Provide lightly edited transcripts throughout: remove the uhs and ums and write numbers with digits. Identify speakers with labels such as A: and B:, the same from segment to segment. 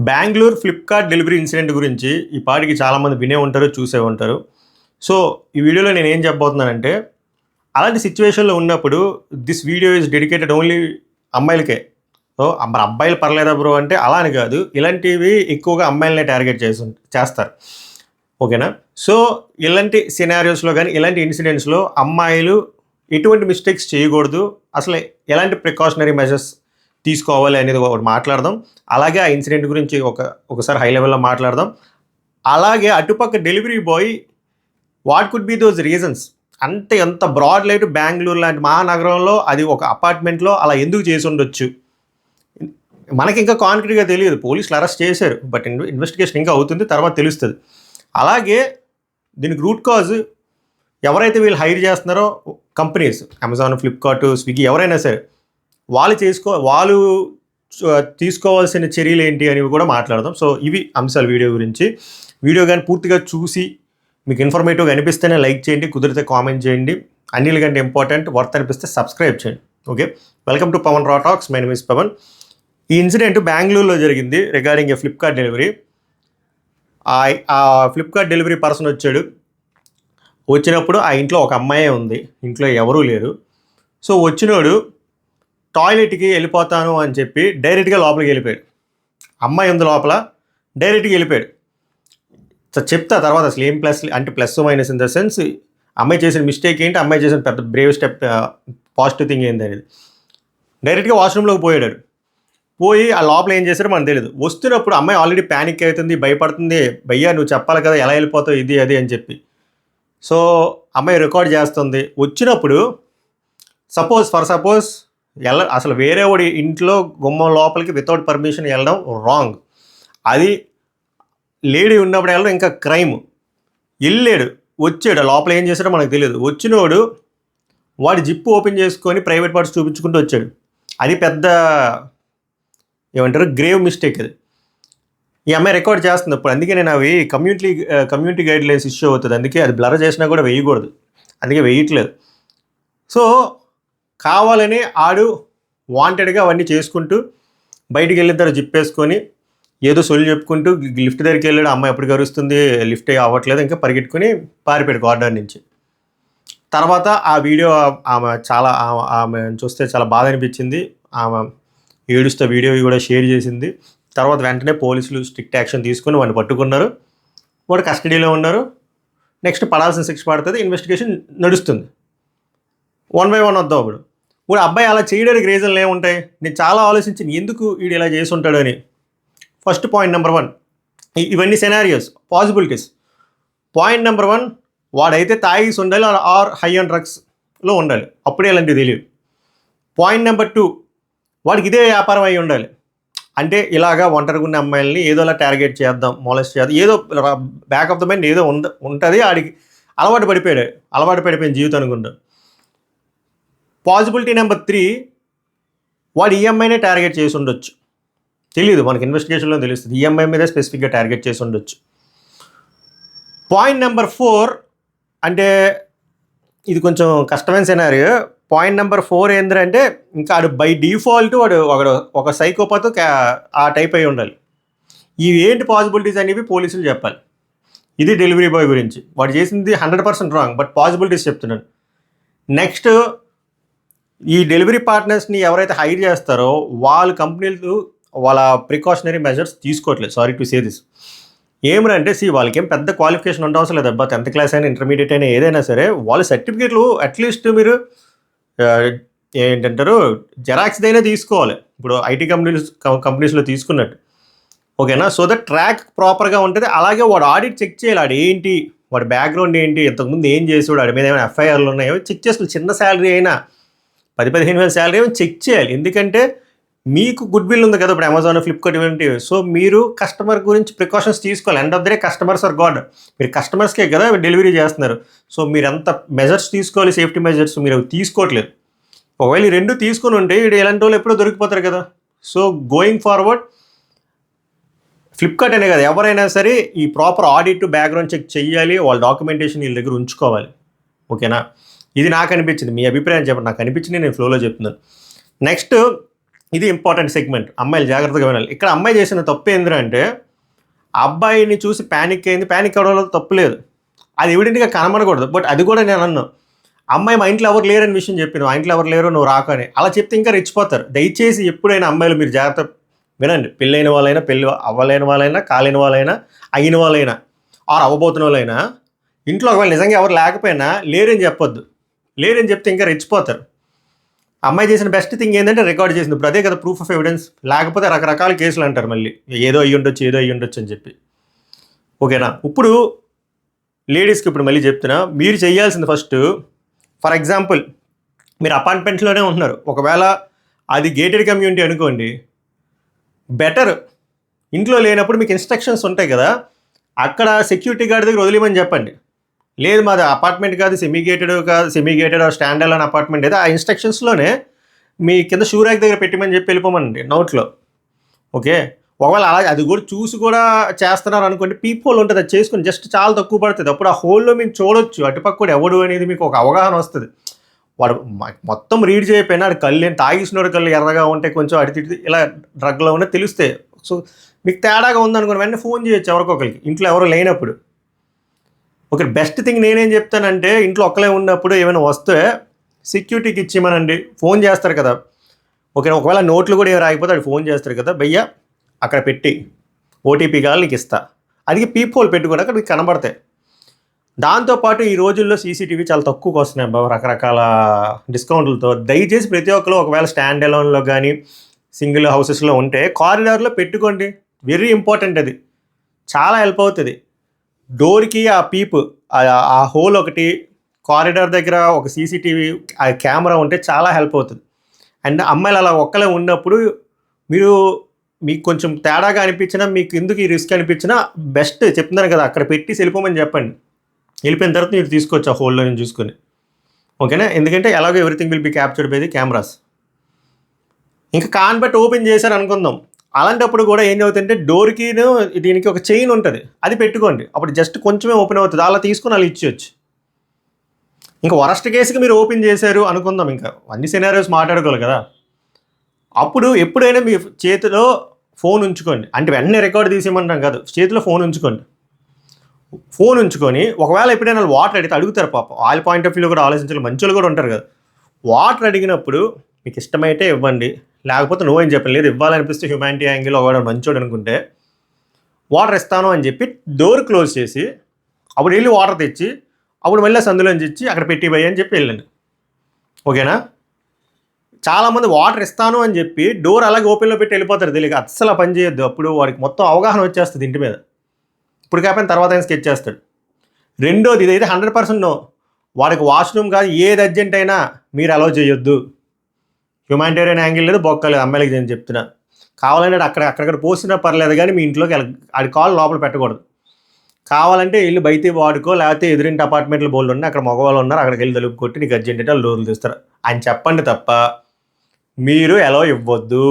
A: Bengaluru Flipkart delivery incident గురించి ఈ పాటికి చాలామంది వినే ఉంటారు, చూసే ఉంటారు. సో, ఈ వీడియోలో నేనేం చెప్పబోతున్నానంటే, అలాంటి సిట్యుయేషన్‌లో ఉన్నప్పుడు this video is dedicated only అమ్మాయిలకే. సో, మరి అబ్బాయిలు పర్లేదా బ్రో అంటే అలా అని కాదు. ఇలాంటివి ఎక్కువగా అమ్మాయిలనే టార్గెట్ చేస్తారు. ఓకేనా? సో, ఇలాంటి సినారియోస్‌లో గానీ, ఇలాంటి ఇన్సిడెంట్స్‌లో అమ్మాయిలు ఎటువంటి మిస్టేక్స్ చేయకూడదు. అసలు ఎలాంటి ప్రికాషనరీ మెజర్స్ తీసుకోవాలి అనేది ఒకటి మాట్లాడదాం. అలాగే ఆ ఇన్సిడెంట్ గురించి ఒకసారి హై లెవెల్‌లో మాట్లాడదాం. అలాగే అటుపక్క delivery boy what could be those reasons? అంటే ఎంత బ్రాడ్ లైట్ బెంగుళూరు లాంటి మహానగరంలో అది ఒక అపార్ట్మెంట్‌లో అలా ఎందుకు చేసుండొచ్చు? మనకి ఇంకా కాంక్రీట్‌గా తెలియదు. పోలీసులు అరెస్ట్ చేశారు. బట్ ఇన్వెస్టిగేషన్ ఇంకా అవుతుంది. తర్వాత తెలుస్తది. అలాగే దీనికి రూట్ కాజ్ ఎవరైతే వీళ్ళు హైర్ చేస్తున్నారో కంపెనీస్ అమెజాన్, ఫ్లిప్కార్ట్, స్విగ్గీ ఎవరైనా సరే వాళ్ళు తీసుకోవాల్సిన చర్యలు ఏంటి అనేవి కూడా మాట్లాడదాం. సో ఇవి అంశాలు వీడియో గురించి. వీడియో కానీ పూర్తిగా చూసి మీకు ఇన్ఫర్మేటివ్గా అనిపిస్తేనే లైక్ చేయండి, కుదిరితే కామెంట్ చేయండి. అన్నిటికంటే ఇంపార్టెంట్ వర్త్ అనిపిస్తే సబ్స్క్రైబ్ చేయండి. Okay, welcome to Pavan raw talks. My name is Pavan. ఈ ఇన్సిడెంట్ బెంగళూరులో జరిగింది రిగార్డింగ్ ఏ ఫ్లిప్కార్ట్ డెలివరీ. ఆ ఫ్లిప్కార్ట్ డెలివరీ పర్సన్ వచ్చాడు. వచ్చినప్పుడు ఆ ఇంట్లో ఒక అమ్మాయే ఉంది, ఇంట్లో ఎవరూ లేరు. సో వచ్చినోడు టాయిలెట్కి వెళ్ళిపోతాను అని చెప్పి డైరెక్ట్గా లోపలికి వెళ్ళిపోయాడు. అమ్మాయి ఉంది లోపల, డైరెక్ట్గా వెళ్ళిపోయాడు. సో చెప్తా తర్వాత అసలు ఏం plus minus in the sense అమ్మాయి చేసిన మిస్టేక్ ఏంటి, అమ్మాయి చేసిన పెద్ద బ్రేవ్ స్టెప్, పాజిటివ్ థింగ్ ఏంటి అనేది. డైరెక్ట్గా వాష్రూమ్లోకి పోయాడు. పోయి ఆ లోపల ఏం చేశారో మనకు తెలియదు. వస్తున్నప్పుడు అమ్మాయి ఆల్రెడీ ప్యానిక్ అవుతుంది, భయపడుతుంది. భయ్యా నువ్వు చెప్పాలి కదా ఎలా వెళ్ళిపోతావు ఇది అది అని చెప్పి. సో అమ్మాయి రికార్డ్ చేస్తుంది. వచ్చినప్పుడు సపోజ్ అసలు వేరే వాడి ఇంట్లో గుమ్మం లోపలికి వితౌట్ పర్మిషన్ వెళ్ళడం రాంగ్. అది లేడీ ఉన్నప్పుడు వెళ్ళడం ఇంకా క్రైమ్. వెళ్ళాడు, వచ్చాడు, లోపల ఏం చేశాడో మనకు తెలియదు. వచ్చినోడు వాడి జిప్పు ఓపెన్ చేసుకొని ప్రైవేట్ పార్ట్స్ చూపించుకుంటూ వచ్చాడు. అది పెద్ద ఏమంటారు గ్రేవ్ మిస్టేక్ అది. ఈ అమ్మాయి రికార్డ్ చేస్తుంది అప్పుడు. అందుకే నేను అవి కమ్యూనిటీ గైడ్ లైన్స్ ఇష్యూ అవుతుంది. అందుకే అది బ్లర్ చేసినా కూడా వేయకూడదు, అందుకే వేయట్లేదు. సో కావాలని ఆడు వాంటెడ్గా అవన్నీ చేసుకుంటూ బయటికి వెళ్ళిన తర్వాత జిప్ వేసుకొని ఏదో సొల్లు చెప్పుకుంటూ లిఫ్ట్ దగ్గరికి వెళ్ళాడు. అమ్మాయి ఎప్పుడు కరుస్తుంది, లిఫ్ట్ అవ్వట్లేదు, ఇంకా పరిగెట్టుకుని పారిపోయాడు కార్డర్ నుంచి. తర్వాత ఆ వీడియో ఆమె చూస్తే చాలా బాధ అనిపించింది. ఆమె ఏడుస్తూ వీడియో కూడా షేర్ చేసింది. తర్వాత వెంటనే పోలీసులు స్ట్రిక్ట్ యాక్షన్ తీసుకుని వాడిని పట్టుకున్నారు. వాడు కస్టడీలో ఉన్నారు. నెక్స్ట్ పడాల్సిన శిక్ష పడుతుంది. ఇన్వెస్టిగేషన్ నడుస్తుంది. 1 by 1 వద్దాం. ఇప్పుడు అబ్బాయి అలా చేయడానికి రీజన్లు ఏముంటాయి? నేను చాలా ఆలోచించి ఎందుకు వీడు ఇలా చేసి ఉంటాడు అని. ఫస్ట్ పాయింట్ నెంబర్ 1, ఇవన్నీ సెనారియోస్, పాసిబిలిటీస్. పాయింట్ నెంబర్ 1, వాడైతే తాగేసి ఉండాలి ఆర్ హై ఆన్ డ్రగ్స్లో ఉండాలి, అప్పుడే ఇలాంటివి తెలియదు. పాయింట్ నెంబర్ 2, వాడికి ఇదే వ్యాపారం అయి ఉండాలి. అంటే ఇలాగా ఒంటరిగా ఉన్న అమ్మాయిల్ని ఏదోలా టార్గెట్ చేద్దాం, మోలెస్ట్ చేద్దాం, ఏదో బ్యాక్ ఆఫ్ ద మైండ్ ఏదో ఉంటుంది. ఆడికి అలవాటు పడిపోయిన జీవితం అనుకుంటా. పాసిబిలిటీ నెంబర్ 3, వాడు ఈఎంఐనే టార్గెట్ చేసి ఉండొచ్చు. తెలియదు, మనకి ఇన్వెస్టిగేషన్లో తెలుస్తుంది. ఈఎంఐ మీద స్పెసిఫిక్గా టార్గెట్ చేసి ఉండొచ్చు. పాయింట్ నెంబర్ 4, అంటే ఇది కొంచెం కష్టమైన సినారియో. పాయింట్ నెంబర్ 4 ఏంటంటే ఇంకా ఆడు బై డిఫాల్ట్ వాడు ఒక సైకోపాత్ ఆ టైప్ అయి ఉండాలి. ఇవి ఏంటి పాసిబిలిటీస్ అనేవి పోలీసులు చెప్పాలి. ఇది డెలివరీ బాయ్ గురించి. వాడు చేసింది 100% రాంగ్, బట్ పాసిబిలిటీస్ చెప్తున్నాను. నెక్స్ట్, ఈ డెలివరీ పార్ట్నర్స్ని ఎవరైతే హైర్ చేస్తారో కంపెనీలు వాళ్ళ ప్రికాషనరీ మెజర్స్ తీసుకోవట్లేదు. Sorry to say this. ఏమనంటే వాళ్ళకేం పెద్ద క్వాలిఫికేషన్ ఉండవసరం లేదు. అబ్బా 10th క్లాస్ అయినా, ఇంటర్మీడియట్ అయినా, ఏదైనా సరే వాళ్ళ సర్టిఫికేట్లు అట్లీస్ట్ మీరు ఏంటంటారు జెరాక్స్దైనా తీసుకోవాలి. ఇప్పుడు ఐటీ కంపెనీస్లో తీసుకున్నట్టు. ఓకేనా? సో దట్ ట్రాక్ ప్రాపర్గా ఉంటుంది. అలాగే వాడు ఆడిట్ చెక్ చేయాలి. వాడు ఏంటి, వాడి బ్యాక్గ్రౌండ్ ఏంటి, ఇంతకుముందు ఏం చేసాడు, వాడి మీద ఏమైనా ఎఫ్ఐఆర్లు ఉన్నాయో చెక్ చేసుకోవాలి. చిన్న శాలరీ అయినా 10-15 వేల శాలరీ ఏమైనా చెక్ చేయాలి. ఎందుకంటే మీకు గుడ్ విల్ ఉంది కదా ఇప్పుడు అమెజాన్, ఫ్లిప్కార్ట్ ఇవంటి. సో మీరు కస్టమర్ గురించి ప్రికాషన్స్ తీసుకోవాలి. End of the day customers are god. మీరు కస్టమర్స్కే కదా డెలివరీ చేస్తున్నారు. సో మీరు ఎంత మెజర్స్ తీసుకోవాలి, సేఫ్టీ మెజర్స్, మీరు తీసుకోవట్లేదు. ఒకవేళ ఈ 2 తీసుకొని ఉంటే వీడు ఎలాంటి వాళ్ళు ఎప్పుడో దొరికిపోతారు కదా. సో గోయింగ్ ఫార్వర్డ్ ఫ్లిప్కార్ట్ అనే కదా, ఎవరైనా సరే ఈ ప్రాపర్ ఆడిట్, బ్యాక్గ్రౌండ్ చెక్ చేయాలి. వాళ్ళ డాక్యుమెంటేషన్ వీళ్ళ దగ్గర ఉంచుకోవాలి. ఓకేనా? ఇది నాకు అనిపించింది. మీ అభిప్రాయం చెప్పండి. నాకు అనిపించింది, నేను ఫ్లోలో చెప్తున్నాను. నెక్స్ట్, ఇది ఇంపార్టెంట్ సెగ్మెంట్, అమ్మాయిలు జాగ్రత్తగా వినాలి. ఇక్కడ అమ్మాయి చేసిన తప్పు ఏంటంటే అబ్బాయిని చూసి ప్యానిక్ అయింది. ప్యానిక్ అవ్వడంలో తప్పు లేదు, అది ఎవిడెంట్గా కనబడకూడదు. బట్ అది కూడా నేను అన్నాను, అమ్మాయి మా ఇంట్లో ఎవరు లేరని విషయం చెప్పింది, మా ఇంట్లో ఎవరు లేరు నువ్వు రాకు అని. అలా చెప్తే ఇంకా రెచ్చిపోతారు. దయచేసి ఎప్పుడైనా అమ్మాయిలు మీరు జాగ్రత్త వినండి. పెళ్ళైన వాళ్ళైనా, పెళ్ళి అవ్వలేని వాళ్ళైనా, కాలేని వాళ్ళైనా, అయిన వాళ్ళైనా, ఆరు అవ్వబోతున్న వాళ్ళైనా, ఇంట్లో ఒకవేళ నిజంగా ఎవరు లేకపోయినా లేరని చెప్పొద్దు. లేరని చెప్తే ఇంకా రెచ్చిపోతారు. అమ్మాయి చేసిన బెస్ట్ థింగ్ ఏంటంటే రికార్డ్ చేసింది. ఇప్పుడు అదే కదా ప్రూఫ్ ఆఫ్ ఎవిడెన్స్. లేకపోతే రకరకాల కేసులు అంటారు మళ్ళీ, ఏదో అయ్యి ఉండొచ్చు అని చెప్పి. ఓకేనా? ఇప్పుడు లేడీస్కి ఇప్పుడు మళ్ళీ చెప్తున్నా, మీరు చేయాల్సింది ఫస్ట్, ఫర్ ఎగ్జాంపుల్ మీరు అపార్ట్మెంట్లోనే ఉంటున్నారు, ఒకవేళ అది గేటెడ్ కమ్యూనిటీ అనుకోండి, బెటర్. ఇంట్లో లేనప్పుడు మీకు ఇన్స్ట్రక్షన్స్ ఉంటాయి కదా, అక్కడ సెక్యూరిటీ గార్డ్ దగ్గర వదిలేమని చెప్పండి. లేదు మాది అపార్ట్మెంట్ కాదు, semi gated stand alone apartment అయితే ఆ ఇన్స్ట్రక్షన్స్లోనే మీ కింద షూ ర్యాక్ దగ్గర పెట్టమని చెప్పి వెళ్ళిపోమనండి నోట్లో. ఓకే, ఒకవేళ అలా అది కూడా చూసి కూడా చేస్తున్నారు అనుకోండి, పీప్ హోల్ ఉంటుంది, అది చేసుకుని జస్ట్ చాలా తక్కువ పడుతుంది. అప్పుడు ఆ హోల్లో మీరు చూడొచ్చు అటుపక్క కూడా ఎవడు అనేది మీకు ఒక అవగాహన వస్తుంది. వాడు మొత్తం రీడ్ చేయకపోయినా అది కళ్ళు తాగిసినోడు కళ్ళు ఎర్రగా ఉంటే కొంచెం అడితి ఇలా డ్రగ్లో ఉన్న తెలుస్తాయి. సో మీకు తేడాగా ఉందనుకోండి, వెంటనే ఫోన్ చేయొచ్చు ఎవరికొకరికి, ఇంట్లో ఎవరు లేనప్పుడు. ఓకే, బెస్ట్ థింగ్ నేనేం చెప్తానంటే, ఇంట్లో ఒక్కలే ఉన్నప్పుడు ఏమైనా వస్తే సెక్యూరిటీకి ఇచ్చిమనండి. ఫోన్ చేస్తారు కదా, ఓకే, ఒకవేళ నోట్లు కూడా ఏమి రాకపోతే అది ఫోన్ చేస్తారు కదా, భయ్యా అక్కడ పెట్టి ఓటీపీ కావాలి నీకు ఇస్తా, అది పీప్ హోల్ పెట్టుకుని అక్కడ మీకు కనబడతాయి. దాంతోపాటు ఈ రోజుల్లో సీసీటీవీ చాలా తక్కువకి వస్తున్నాయి బాబు, రకరకాల డిస్కౌంట్లతో. దయచేసి ప్రతి ఒక్కరు ఒకవేళ స్టాండ్ అలోన్లో కానీ సింగిల్ హౌసెస్లో ఉంటే కారిడార్లో పెట్టుకోండి. వెరీ ఇంపార్టెంట్, అది చాలా హెల్ప్ అవుతుంది. డోర్కి ఆ పీప్ ఆ హోల్ ఒకటి, కారిడార్ దగ్గర ఒక సీసీటీవీ ఆ కెమెరా ఉంటే చాలా హెల్ప్ అవుతుంది. అండ్ అమ్మాయిలు అలా ఒక్కలే ఉన్నప్పుడు మీకు కొంచెం తేడాగా అనిపించినా, మీకు ఎందుకు ఈ రిస్క్ అనిపించినా, బెస్ట్ చెప్తున్నాను కదా అక్కడ పెట్టి వెళ్ళిపోమని చెప్పండి. వెళ్ళిపోయిన తర్వాత మీరు తీసుకోవచ్చు ఆ హోల్లో నేను చూసుకొని. ఓకేనా? ఎందుకంటే ఎలాగో everything will be captured by the cameras. ఇంకా కాన్బెట్ ఓపెన్ చేశారు అనుకుందాం, అలాంటప్పుడు కూడా ఏం అవుతుందంటే డోర్కి దీనికి ఒక చైన్ ఉంటుంది, అది పెట్టుకోండి. అప్పుడు జస్ట్ కొంచెమే ఓపెన్ అవుతుంది, అలా తీసుకుని అలా ఇచ్చేయచ్చు. ఇంకా వరస్ట్ కేసుకి మీరు ఓపెన్ చేశారు అనుకుందాం, ఇంకా అన్ని సినారియోస్ మాట్లాడుకోవాలి కదా. అప్పుడు ఎప్పుడైనా మీ చేతిలో ఫోన్ ఉంచుకోండి. అంటే వెంటనే రికార్డ్ తీసేయమంటాం కాదు, చేతిలో ఫోన్ ఉంచుకోండి. ఫోన్ ఉంచుకొని ఒకవేళ ఎప్పుడైనా వాటర్ అడిగితే అడుగుతారు పాపం, వాళ్ళ పాయింట్ ఆఫ్ వ్యూలో కూడా ఆలోచించాలి, మంచోళ్ళు కూడా ఉంటారు కదా. వాటర్ అడిగినప్పుడు మీకు ఇష్టమైతే ఇవ్వండి, లేకపోతే నువ్వు ఏం చెప్పండి. లేదు ఇవ్వాలనిపిస్తే హ్యుమానిటీ యాంగిల్ ఒకవేళ మంచోడు అనుకుంటే వాటర్ ఇస్తాను అని చెప్పి డోర్ క్లోజ్ చేసి అప్పుడు వెళ్ళి వాటర్ తెచ్చి అప్పుడు మళ్ళీ సందులోంచి ఇచ్చి అక్కడ పెట్టి పోయి అని చెప్పి వెళ్ళండి. ఓకేనా? చాలామంది వాటర్ ఇస్తాను అని చెప్పి డోర్ అలాగే ఓపెన్లో పెట్టి వెళ్ళిపోతారు, తెలియక. అస్సలు పని చేయొద్దు. అప్పుడు వాడికి మొత్తం అవగాహన వచ్చేస్తుంది ఇంటి మీద. ఇప్పుడు కాకపోయిన తర్వాత ఆయన స్కెచ్ చేస్తాడు. రెండోది, ఇదైతే 100% నో. వాడికి వాష్రూమ్ కాదు, ఏది అర్జెంట్ అయినా మీరు అలౌ చేయొద్దు. హ్యుమానిటేరియన్ యాంగిల్ లేదు, బొక్కలేదు, అమ్మాయిలకి నేను చెప్తున్నా. కావాలంటే అక్కడక్కడ పోసినా పర్లేదు, కానీ మీ ఇంట్లోకి అది కాల్ లోపల పెట్టకూడదు. కావాలంటే ఇల్లు బయట వాడుకో, లేకపోతే ఎదురింటి అపార్ట్మెంట్లు బోల్డ్ ఉన్నాయి, అక్కడ మగవాళ్ళు ఉన్నారు, అక్కడికి వెళ్ళి తలుపు కొట్టి నీకు అర్జెంట్ అంటే డోర్లు తీస్తారు అని చెప్పండి తప్ప మీరు ఎలా ఇవ్వద్దు,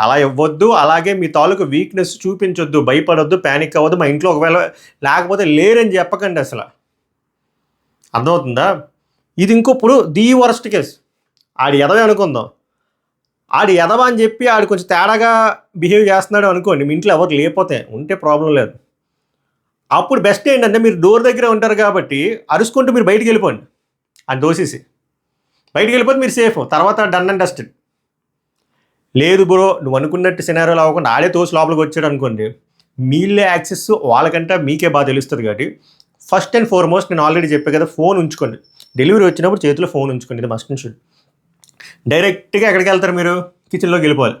A: అలా ఇవ్వద్దు. అలాగే మీ తాలూకు వీక్నెస్ చూపించొద్దు, భయపడొద్దు, ప్యానిక్ అవ్వద్దు. మా ఇంట్లో ఒకవేళ లేకపోతే లేరని చెప్పకండి అసలు. అర్థమవుతుందా? ఇది ఇంకొప్పుడు ది వరస్ట్ కేసు. ఆడి ఎదవే అనుకుందాం, ఆడి ఎదవ అని చెప్పి ఆడు కొంచెం తేడాగా బిహేవ్ చేస్తున్నాడు అనుకోండి, మీ ఇంట్లో ఎవరు లేకపోతే ఉంటే ప్రాబ్లం లేదు. అప్పుడు బెస్ట్ ఏంటంటే మీరు డోర్ దగ్గర ఉంటారు కాబట్టి అరుచుకుంటూ మీరు బయటికి వెళ్ళిపోండి, అది దోసేసి బయటికి వెళ్ళిపోతే మీరు సేఫ్. తర్వాత డన్ అండ్ డస్టెడ్. లేదు బ్రో నువ్వు అనుకున్నట్టు సినారియోలు అవ్వకుండా ఆడే తోసి లోపలికి వచ్చాడు అనుకోండి, మీళ్ళే యాక్సెస్ వాళ్ళకంటే మీకే బాగా తెలుస్తుంది. కాబట్టి ఫస్ట్ అండ్ ఫార్మోస్ట్ నేను ఆల్రెడీ చెప్పే కదా, ఫోన్ ఉంచుకోండి. డెలివరీ వచ్చినప్పుడు చేతిలో ఫోన్ ఉంచుకోండి, ఇది మస్ట్ అండ్ షుడ్. డైరెక్ట్గా ఎక్కడికి వెళ్తారు మీరు? కిచెన్లోకి వెళ్ళిపోవాలి.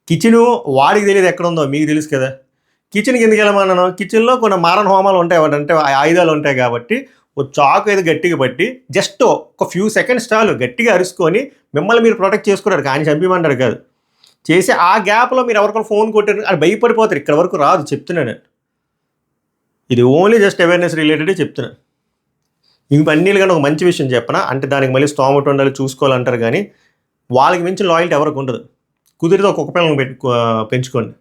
A: కిచెను వాడికి తెలియదు ఎక్కడ ఉందో, మీకు తెలుసు కదా. కిచెన్కి ఎందుకు వెళ్ళమన్నాను? కిచెన్లో కొన్ని మారణ హోమాలు ఉంటాయి, అంటే ఆయుధాలు ఉంటాయి కాబట్టి ఒక చాకు ఏదో గట్టిగా పట్టి జస్ట్ ఒక ఫ్యూ సెకండ్స్ చాలు గట్టిగా అరుచుకొని మిమ్మల్ని మీరు ప్రొటెక్ట్ చేసుకున్నారు, కానీ చంపిమంటారు కాదు. చేసి ఆ గ్యాప్లో మీరు ఎవరికైనా ఫోన్ కొట్టారు అని భయపడిపోతారు. ఇక్కడ వరకు రాదు, చెప్తున్నాను. ఇది ఓన్లీ జస్ట్ అవేర్నెస్ రిలేటెడ్ చెప్తున్నాను. ఇవన్నీ కానీ ఒక మంచి విషయం చెప్పనా, అంటే దానికి మళ్ళీ స్తోమత ఉండాలి, చూసుకోవాలంటారు, కానీ వాళ్ళకి మించిన లాయల్టీ ఎవరికి ఉండదు. కుదిరితే ఒక్కొక్క పిల్లలను పెంచుకోండి,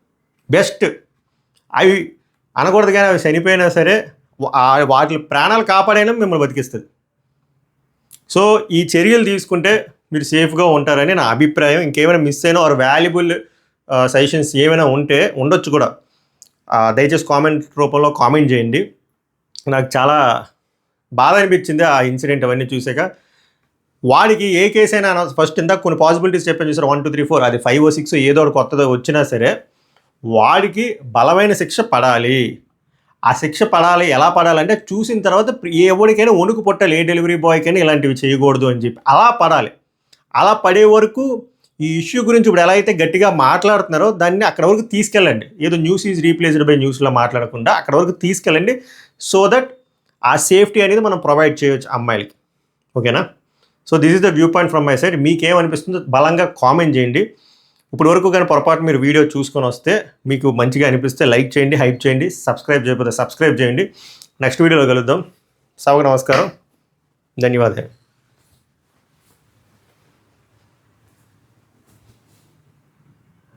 A: బెస్ట్. అవి అనకూడదు, కానీ అవి చనిపోయినా సరే వాటి ప్రాణాలు కాపాడైనా మిమ్మల్ని బతికిస్తుంది. సో ఈ చర్యలు తీసుకుంటే మీరు సేఫ్గా ఉంటారని నా అభిప్రాయం. ఇంకేమైనా మిస్ అయినా ఆర్ వాల్యుబుల్ సజెషన్స్ ఏమైనా ఉంటే ఉండొచ్చు కూడా, దయచేసి కామెంట్ రూపంలో కామెంట్ చేయండి. నాకు చాలా బాధ అనిపించింది ఆ ఇన్సిడెంట్ అవన్నీ చూసాక. వాడికి ఏ కేసు అయినా ఫస్ట్ ఇందాక కొన్ని పాసిబిలిటీస్ చెప్పాను చూసారు, 1 2 3 4, అది 5 6 ఏదో ఒకటి కొత్తదో వచ్చినా సరే వాడికి బలమైన శిక్ష పడాలి. ఆ శిక్ష పడాలి, ఎలా పడాలంటే చూసిన తర్వాత ఎవరికైనా వణుకు పుట్టాలి, ఏ డెలివరీ బాయ్కైనా ఇలాంటివి చేయకూడదు అని చెప్పి అలా పడాలి. అలా పడే వరకు ఈ ఇష్యూ గురించి ఇప్పుడు ఎలా అయితే గట్టిగా మాట్లాడుతున్నారో దాన్ని అక్కడ వరకు తీసుకెళ్ళండి. ఏదో న్యూస్ ఈజ్ రీప్లేస్డ్ బై న్యూస్లో మాట్లాడకుండా అక్కడ వరకు తీసుకెళ్ళండి. సో దట్ ఆ సేఫ్టీ అనేది మనం ప్రొవైడ్ చేయొచ్చు అమ్మాయిలకి. ఓకేనా? So this is the view point from my side. మీకేమనిపిస్తుందో బలంగా కామెంట్ చేయండి. ఇప్పుడు వరకు కానీ పొరపాటు మీరు వీడియో చూసుకొని వస్తే, మీకు మంచిగా అనిపిస్తే లైక్ చేయండి, హైప్ చేయండి, సబ్స్క్రైబ్ చేయకపోతే సబ్స్క్రైబ్ చేయండి. నెక్స్ట్ వీడియోలో కలుద్దాం. సభకు నమస్కారం, ధన్యవాదాలు.